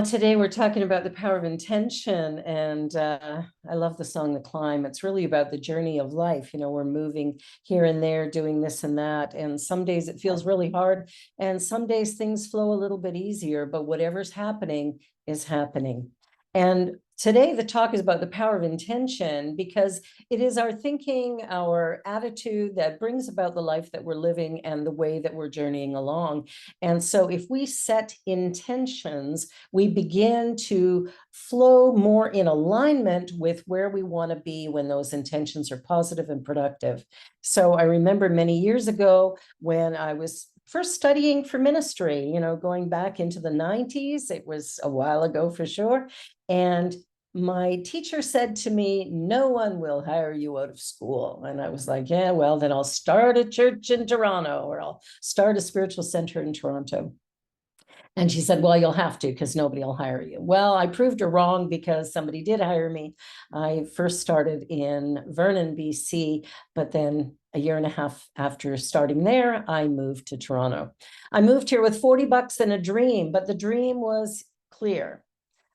Today we're talking about the power of intention, and I love the song The Climb. It's really about the journey of life. We're moving here and there, doing this and that, and some days it feels really hard, and some days things flow a little bit easier, but whatever's happening is happening. And today the talk is about the power of intention, because it is our thinking, our attitude that brings about the life that we're living and the way that we're journeying along. And so if we set intentions, we begin to flow more in alignment with where we want to be when those intentions are positive and productive. So I remember many years ago when I was first studying for ministry, going back into the 90s, it was a while ago for sure. And my teacher said to me, "No one will hire you out of school." And I was like, yeah, well, then I'll start a church in Toronto, or I'll start a spiritual center in Toronto. And she said, "Well, you'll have to, because nobody will hire you." Well, I proved her wrong, because somebody did hire me. I first started in Vernon, BC, but then a year and a half after starting there, I moved to Toronto. I moved here with 40 bucks and a dream, but the dream was clear.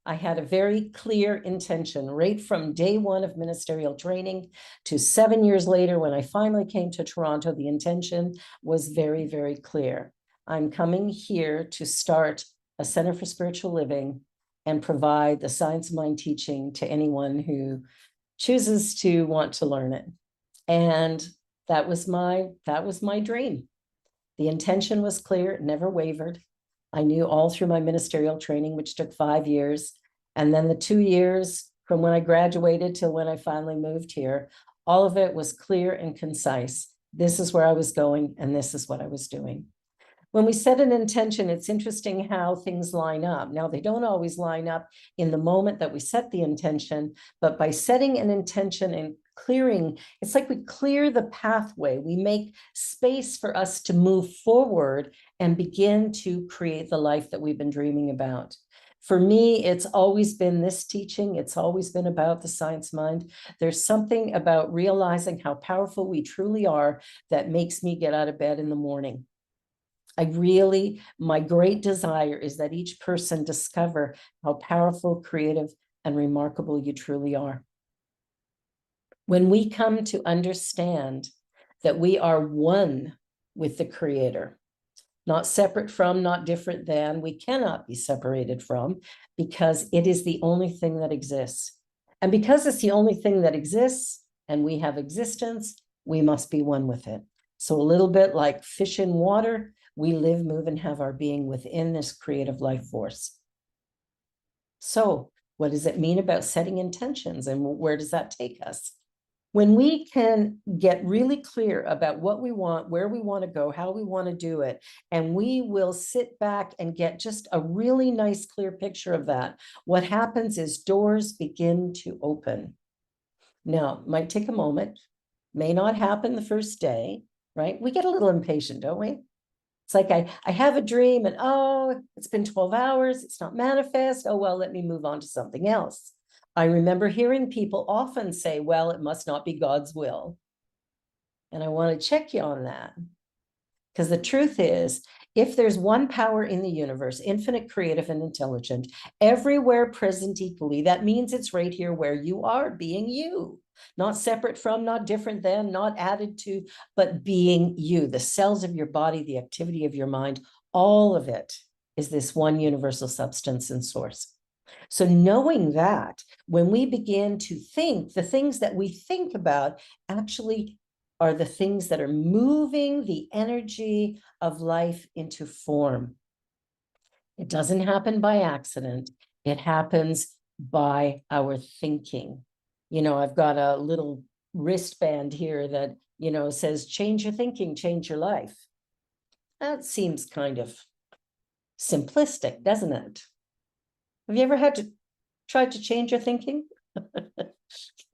I had a very clear intention right from day one of ministerial training to 7 years later when I finally came to Toronto. The intention was very, very clear. I'm coming here to start a Center for Spiritual Living and provide the science of mind teaching to anyone who chooses to want to learn it. And that was my dream. The intention was clear, it never wavered. I knew all through my ministerial training, which took 5 years, and then the 2 years from when I graduated till when I finally moved here, all of it was clear and concise. This is where I was going, and this is what I was doing. When we set an intention, it's interesting how things line up. Now, they don't always line up in the moment that we set the intention, but by setting an intention and clearing, it's like we clear the pathway. We make space for us to move forward and begin to create the life that we've been dreaming about. For me, it's always been this teaching. It's always been about the science mind. There's something about realizing how powerful we truly are that makes me get out of bed in the morning. My great desire is that each person discover how powerful, creative, and remarkable you truly are. When we come to understand that we are one with the Creator, not separate from, not different than, we cannot be separated from, because it is the only thing that exists. And because it's the only thing that exists and we have existence, we must be one with it. So a little bit like fish in water, we live, move, and have our being within this creative life force. So what does it mean about setting intentions, and where does that take us? When we can get really clear about what we want, where we want to go, how we want to do it, and we will sit back and get just a really nice, clear picture of that, what happens is doors begin to open. Now, it might take a moment, may not happen the first day, right? We get a little impatient, don't we? It's like I have a dream and, oh, it's been 12 hours, it's not manifest. Oh, well, let me move on to something else. I remember hearing people often say, well, it must not be God's will. And I want to check you on that. Because the truth is, if there's one power in the universe, infinite, creative, and intelligent, everywhere present equally, that means it's right here where you are, being you. Not separate from, not different than, not added to, but being you. The cells of your body, the activity of your mind, all of it is this one universal substance and source. So knowing that, when we begin to think, the things that we think about actually are the things that are moving the energy of life into form. It doesn't happen by accident. It happens by our thinking. I've got a little wristband here that, says, change your thinking, change your life. That seems kind of simplistic, doesn't it? Have you ever had to try to change your thinking?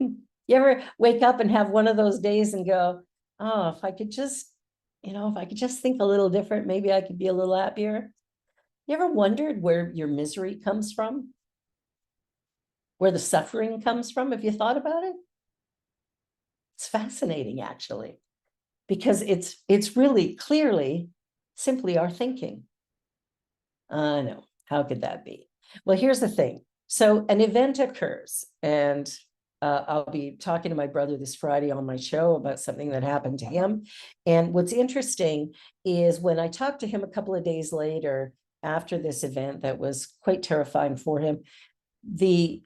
You ever wake up and have one of those days and go, oh, if I could just think a little different, maybe I could be a little happier? You ever wondered where your misery comes from? Where the suffering comes from? Have you thought about it? It's fascinating, actually, because it's really clearly simply our thinking. I know, how could that be? Well, here's the thing. So an event occurs, and I'll be talking to my brother this Friday on my show about something that happened to him. And what's interesting is when I talked to him a couple of days later after this event that was quite terrifying for him, the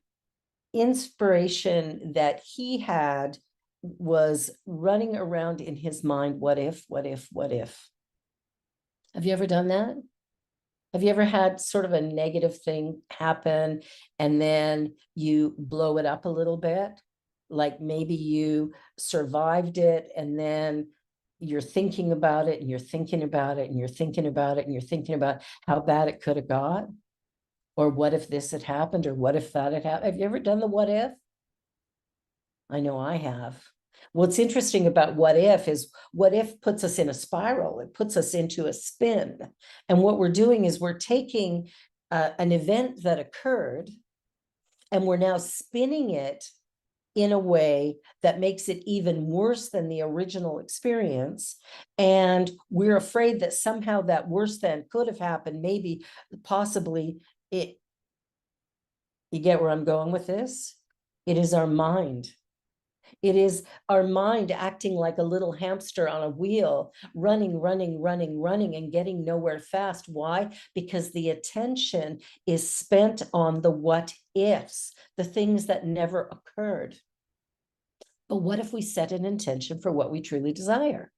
inspiration that he had was running around in his mind, what if, what if, what if? Have you ever done that? Have you ever had sort of a negative thing happen and then you blow it up a little bit? Like maybe you survived it and then you're thinking about it and you're thinking about it and you're thinking about it and you're thinking about how bad it could have got? Or what if this had happened? Or what if that had happened? Have you ever done the what if? I know I have. What's interesting about what if is what if puts us in a spiral. It puts us into a spin. And what we're doing is we're taking an event that occurred and we're now spinning it in a way that makes it even worse than the original experience. And we're afraid that somehow that worse than could have happened, maybe, possibly it. You get where I'm going with this? It is our mind. It is our mind acting like a little hamster on a wheel, running, running, running, running, and getting nowhere fast. Why? Because the attention is spent on the what ifs, the things that never occurred. But what if we set an intention for what we truly desire?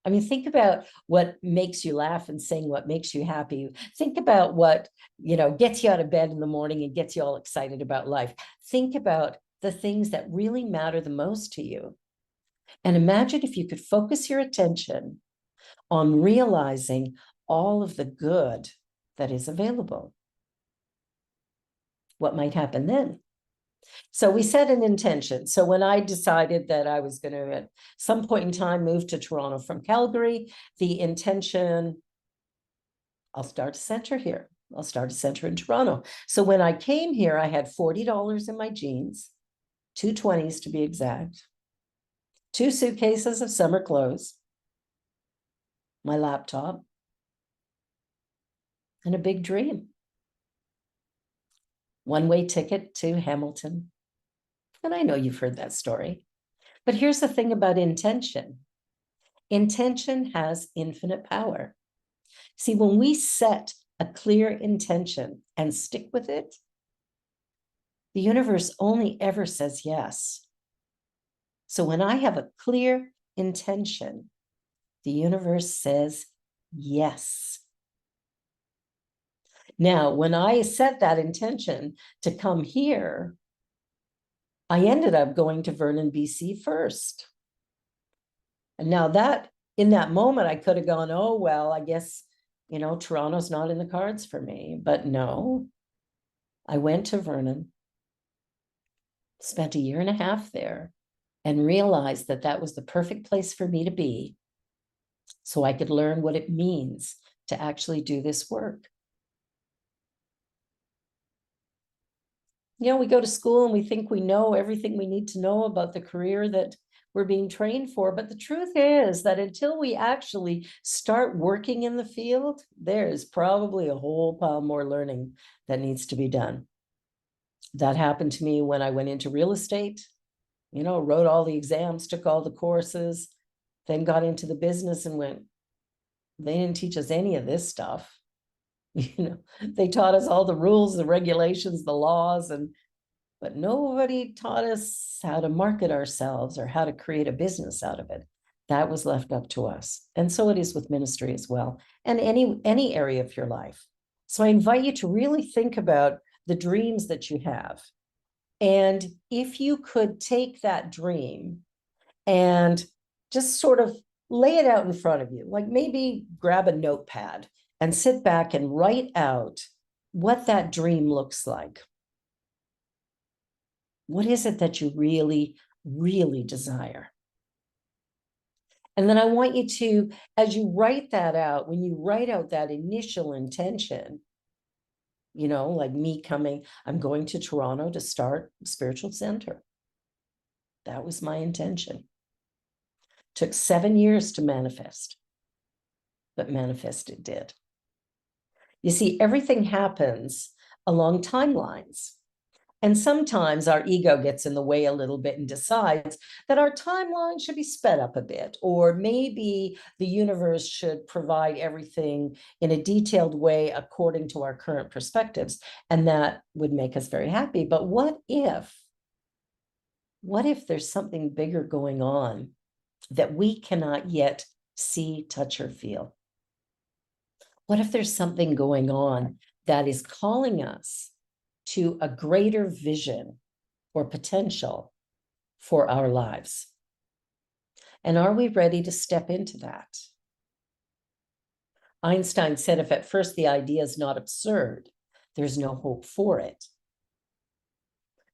I mean, think about what makes you laugh and saying what makes you happy. Think about what, gets you out of bed in the morning and gets you all excited about life. Think about the things that really matter the most to you. And imagine if you could focus your attention on realizing all of the good that is available. What might happen then? So we set an intention. So when I decided that I was going to, at some point in time, move to Toronto from Calgary, the intention, I'll start a center here. I'll start a center in Toronto. So when I came here, I had $40 in my jeans, 220s to be exact, 2 suitcases of summer clothes, my laptop, and a big dream. One-way ticket to Hamilton. And I know you've heard that story. But here's the thing about intention. Intention has infinite power. See, when we set a clear intention and stick with it, the universe only ever says yes. So when I have a clear intention, the universe says yes. Now, when I set that intention to come here, I ended up going to Vernon, BC first. And now that, in that moment, I could have gone, oh, well, I guess, Toronto's not in the cards for me. But no, I went to Vernon, spent a year and a half there, and realized that that was the perfect place for me to be so I could learn what it means to actually do this work. We go to school and we think we know everything we need to know about the career that we're being trained for. But the truth is that until we actually start working in the field, there's probably a whole pile more learning that needs to be done. That happened to me when I went into real estate, wrote all the exams, took all the courses, then got into the business and went, they didn't teach us any of this stuff. They taught us all the rules, the regulations, the laws, but nobody taught us how to market ourselves or how to create a business out of it. That was left up to us. And so it is with ministry as well, and any area of your life. So I invite you to really think about the dreams that you have. And if you could take that dream and just sort of lay it out in front of you, like maybe grab a notepad and sit back and write out what that dream looks like. What is it that you really, really desire? And then I want you to, as you write that out, when you write out that initial intention, like me coming, I'm going to Toronto to start a spiritual center. That was my intention. Took 7 years to manifest, but manifest it did. You see, everything happens along timelines. And sometimes our ego gets in the way a little bit and decides that our timeline should be sped up a bit, or maybe the universe should provide everything in a detailed way according to our current perspectives. And that would make us very happy. But what if there's something bigger going on that we cannot yet see, touch, or feel? What if there's something going on that is calling us to a greater vision or potential for our lives? And are we ready to step into that? Einstein said, if at first the idea is not absurd, there's no hope for it.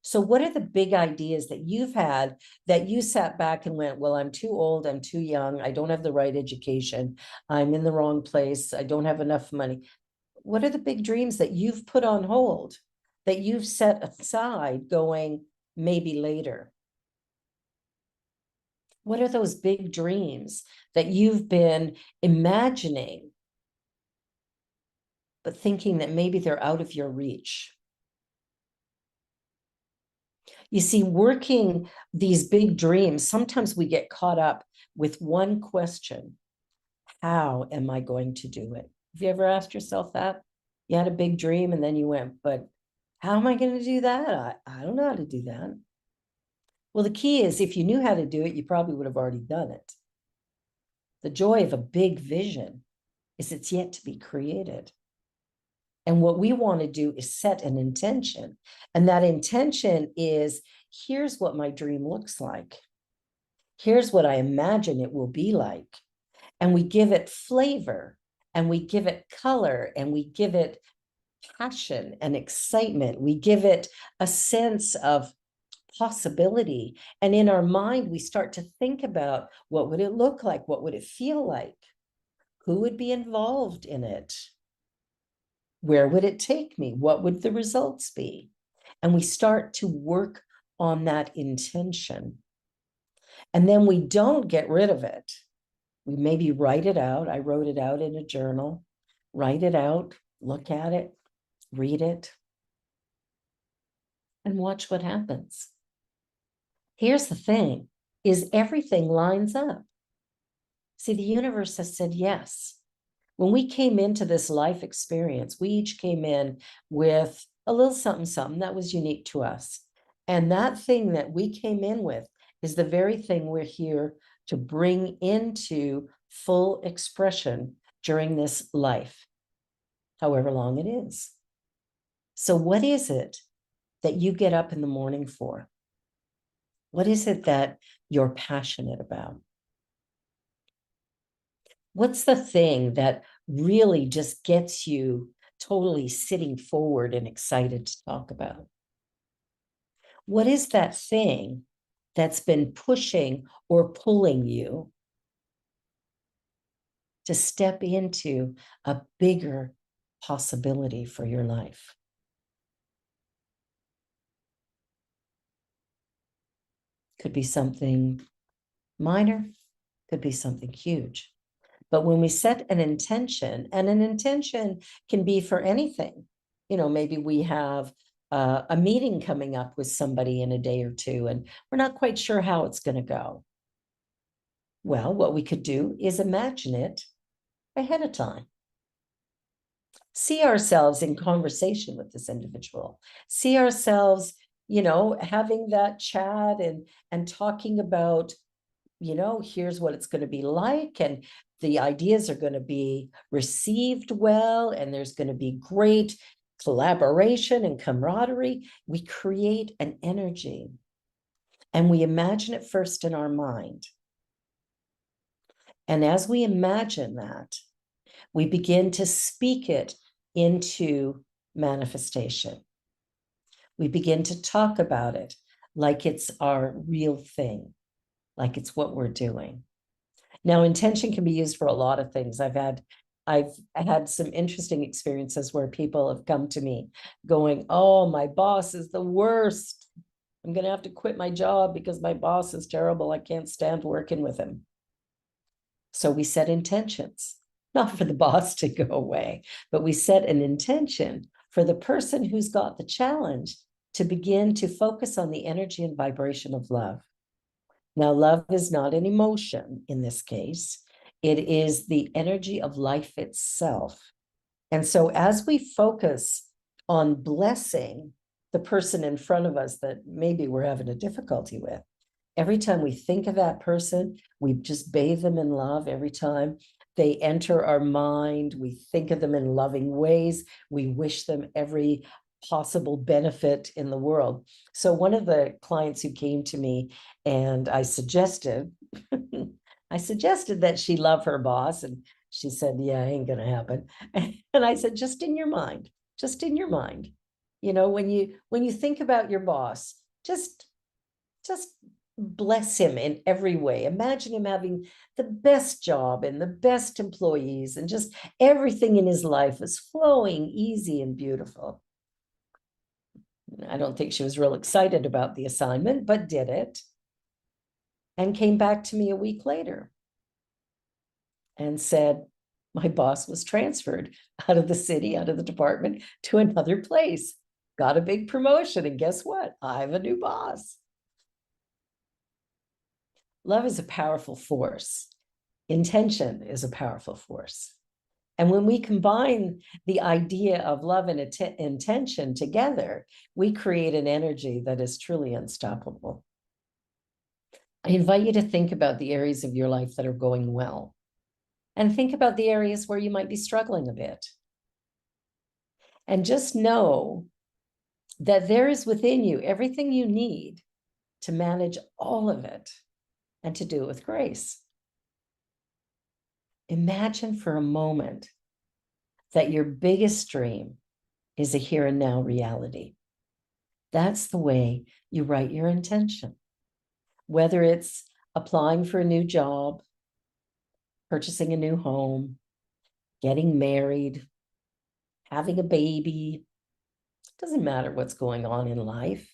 So what are the big ideas that you've had that you sat back and went, well, I'm too old, I'm too young, I don't have the right education, I'm in the wrong place, I don't have enough money? What are the big dreams that you've put on hold, that you've set aside going, maybe later? What are those big dreams that you've been imagining, but thinking that maybe they're out of your reach? You see, working these big dreams, sometimes we get caught up with one question: how am I going to do it? Have you ever asked yourself that? You had a big dream and then you went, but how am I going to do that? I don't know how to do that. Well, the key is, if you knew how to do it, you probably would have already done it. The joy of a big vision is it's yet to be created. And what we want to do is set an intention. And that intention is, here's what my dream looks like. Here's what I imagine it will be like. And we give it flavor, and we give it color, and we give it passion and excitement. We give it a sense of possibility. And in our mind, we start to think about, what would it look like? What would it feel like? Who would be involved in it? Where would it take me? What would the results be? And we start to work on that intention. And then we don't get rid of it. We maybe write it out. I wrote it out in a journal. Write it out, look at it, read it, and watch what happens. Here's the thing, is everything lines up. See, the universe has said yes. When we came into this life experience, we each came in with a little something, something that was unique to us. And that thing that we came in with is the very thing we're here to bring into full expression during this life, however long it is. So what is it that you get up in the morning for? What is it that you're passionate about? What's the thing that really just gets you totally sitting forward and excited to talk about? What is that thing that's been pushing or pulling you to step into a bigger possibility for your life? Could be something minor, could be something huge. But when we set an intention, and an intention can be for anything, maybe we have a meeting coming up with somebody in a day or two, and we're not quite sure how it's going to go. Well, what we could do is imagine it ahead of time. See ourselves in conversation with this individual. See ourselves, having that chat and talking about, here's what it's going to be like, and the ideas are going to be received well, and there's going to be great collaboration and camaraderie. We create an energy, and we imagine it first in our mind. And as we imagine that, we begin to speak it into manifestation. We begin to talk about it like it's our real thing, like it's what we're doing. Now, intention can be used for a lot of things. I've had some interesting experiences where people have come to me going, oh, my boss is the worst. I'm going to have to quit my job because my boss is terrible. I can't stand working with him. So we set intentions, not for the boss to go away, but we set an intention for the person who's got the challenge to begin to focus on the energy and vibration of love. Now, love is not an emotion in this case. It is the energy of life itself. And so as we focus on blessing the person in front of us that maybe we're having a difficulty with, every time we think of that person, we just bathe them in love. Every time they enter our mind, we think of them in loving ways. We wish them every possible benefit in the world. So one of the clients who came to me, and I suggested that she love her boss, and she said, yeah, ain't gonna happen. And I said, just in your mind, you know, when you think about your boss, just bless him in every way. Imagine him having the best job and the best employees, and just everything in his life is flowing easy and beautiful. I don't think she was real excited about the assignment, but did it, and came back to me a week later and said, my boss was transferred out of the city, out of the department, to another place, got a big promotion, and guess what? I have a new boss. Love is a powerful force. Intention is a powerful force. And when we combine the idea of love and intention together, we create an energy that is truly unstoppable. I invite you to think about the areas of your life that are going well, and think about the areas where you might be struggling a bit. And just know that there is within you everything you need to manage all of it and to do it with grace. Imagine for a moment that your biggest dream is a here and now reality. That's the way you write your intention. Whether it's applying for a new job, purchasing a new home, getting married, having a baby, doesn't matter what's going on in life.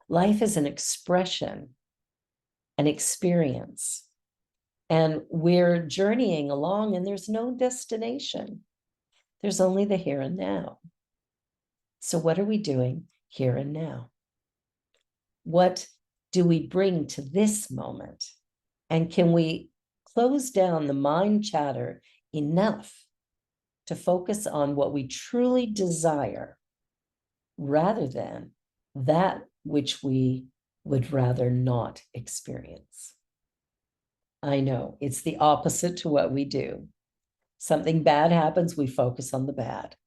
Life is an expression, an experience. And we're journeying along, and there's no destination. There's only the here and now. So what are we doing here and now? What do we bring to this moment? And can we close down the mind chatter enough to focus on what we truly desire, rather than that which we would rather not experience? I know it's the opposite to what we do. Something bad happens, we focus on the bad.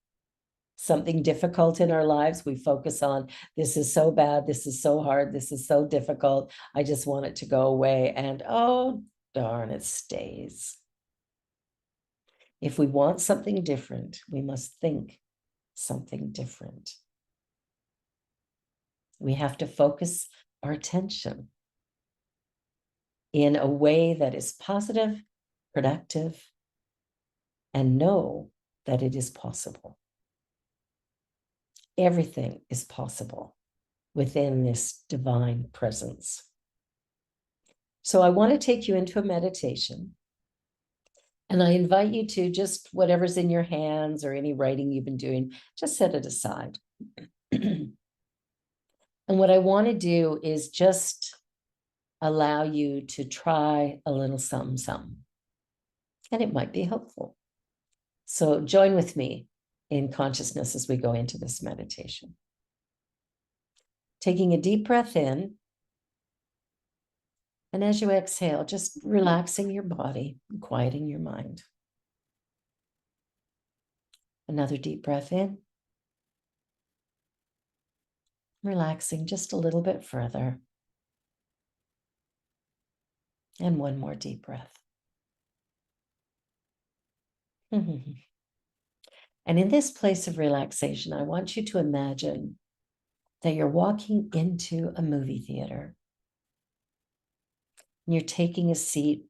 Something difficult in our lives, we focus on, this is so bad, this is so hard, this is so difficult, I just want it to go away, and oh, darn, it stays. If we want something different, we must think something different. We have to focus our attention in a way that is positive, productive, and know that it is possible. Everything is possible within this divine presence. So I want to take you into a meditation, and I invite you to just, whatever's in your hands or any writing you've been doing, just set it aside. And what I want to do is just allow you to try a little something, something, and it might be helpful. So join with me in consciousness as we go into this meditation. Taking a deep breath in, and as you exhale, just relaxing your body and quieting your mind. Another deep breath in, relaxing just a little bit further. And one more deep breath. And in this place of relaxation, I want you to imagine that you're walking into a movie theater. And you're taking a seat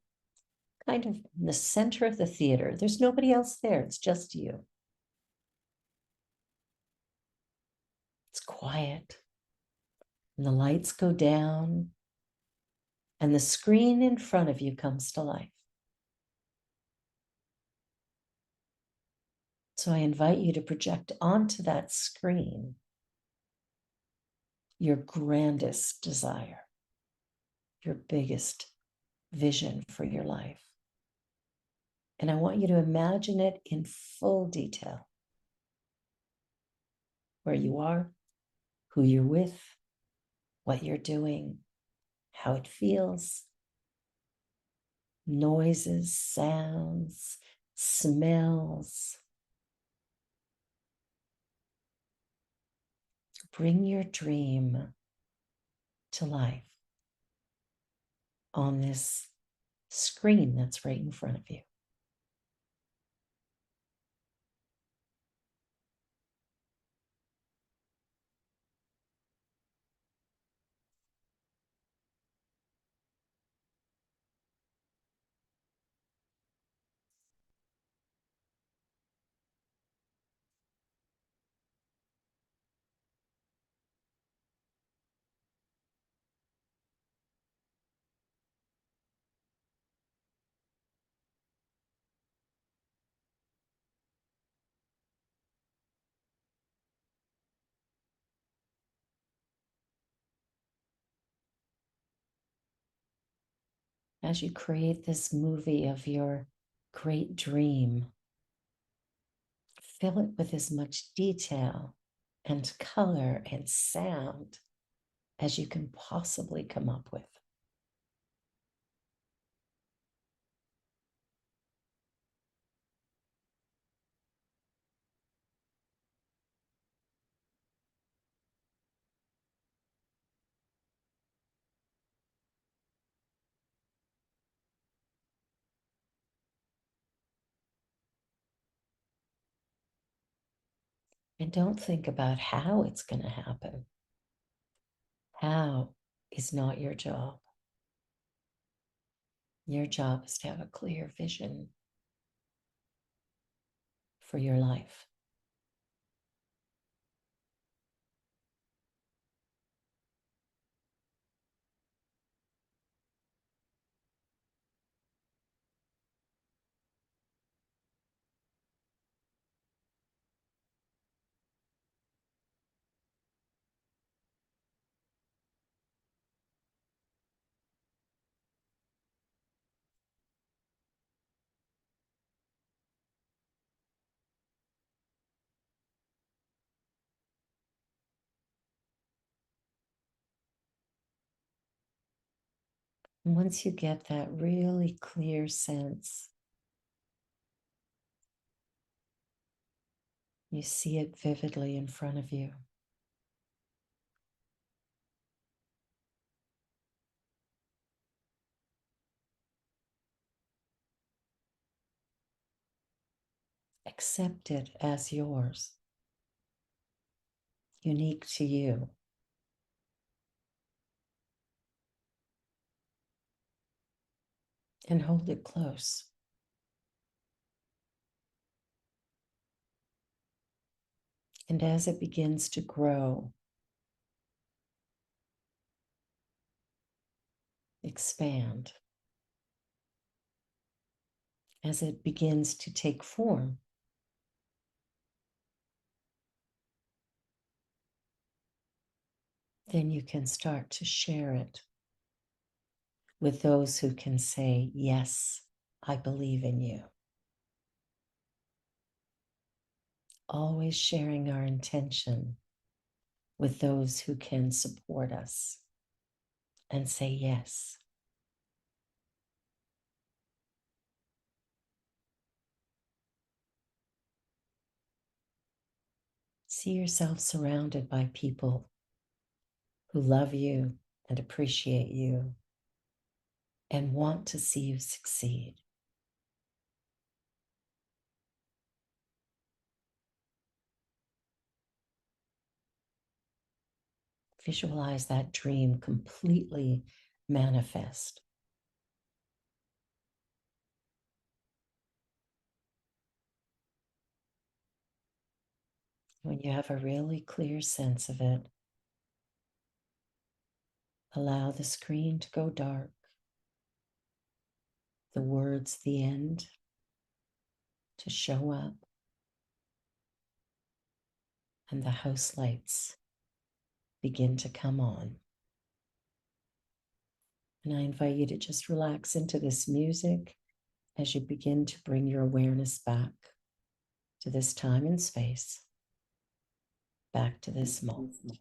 kind of in the center of the theater. There's nobody else there, it's just you. It's quiet, and the lights go down, and the screen in front of you comes to life. So I invite you to project onto that screen your grandest desire, your biggest vision for your life. And I want you to imagine it in full detail. Where you are, who you're with, what you're doing, how it feels, noises, sounds, smells. Bring your dream to life on this screen that's right in front of you. As you create this movie of your great dream, fill it with as much detail and color and sound as you can possibly come up with. And don't think about how it's going to happen. How is not your job. Your job is to have a clear vision for your life. And once you get that really clear sense, you see it vividly in front of you. Accept it as yours, unique to you. And hold it close. And as it begins to grow, expand, as it begins to take form, then you can start to share it with those who can say, yes, I believe in you. Always sharing our intention with those who can support us and say yes. See yourself surrounded by people who love you and appreciate you and want to see you succeed. Visualize that dream completely manifest. When you have a really clear sense of it, allow the screen to go dark, the words, the end, to show up, and the house lights begin to come on. And I invite you to just relax into this music as you begin to bring your awareness back to this time and space, back to this moment.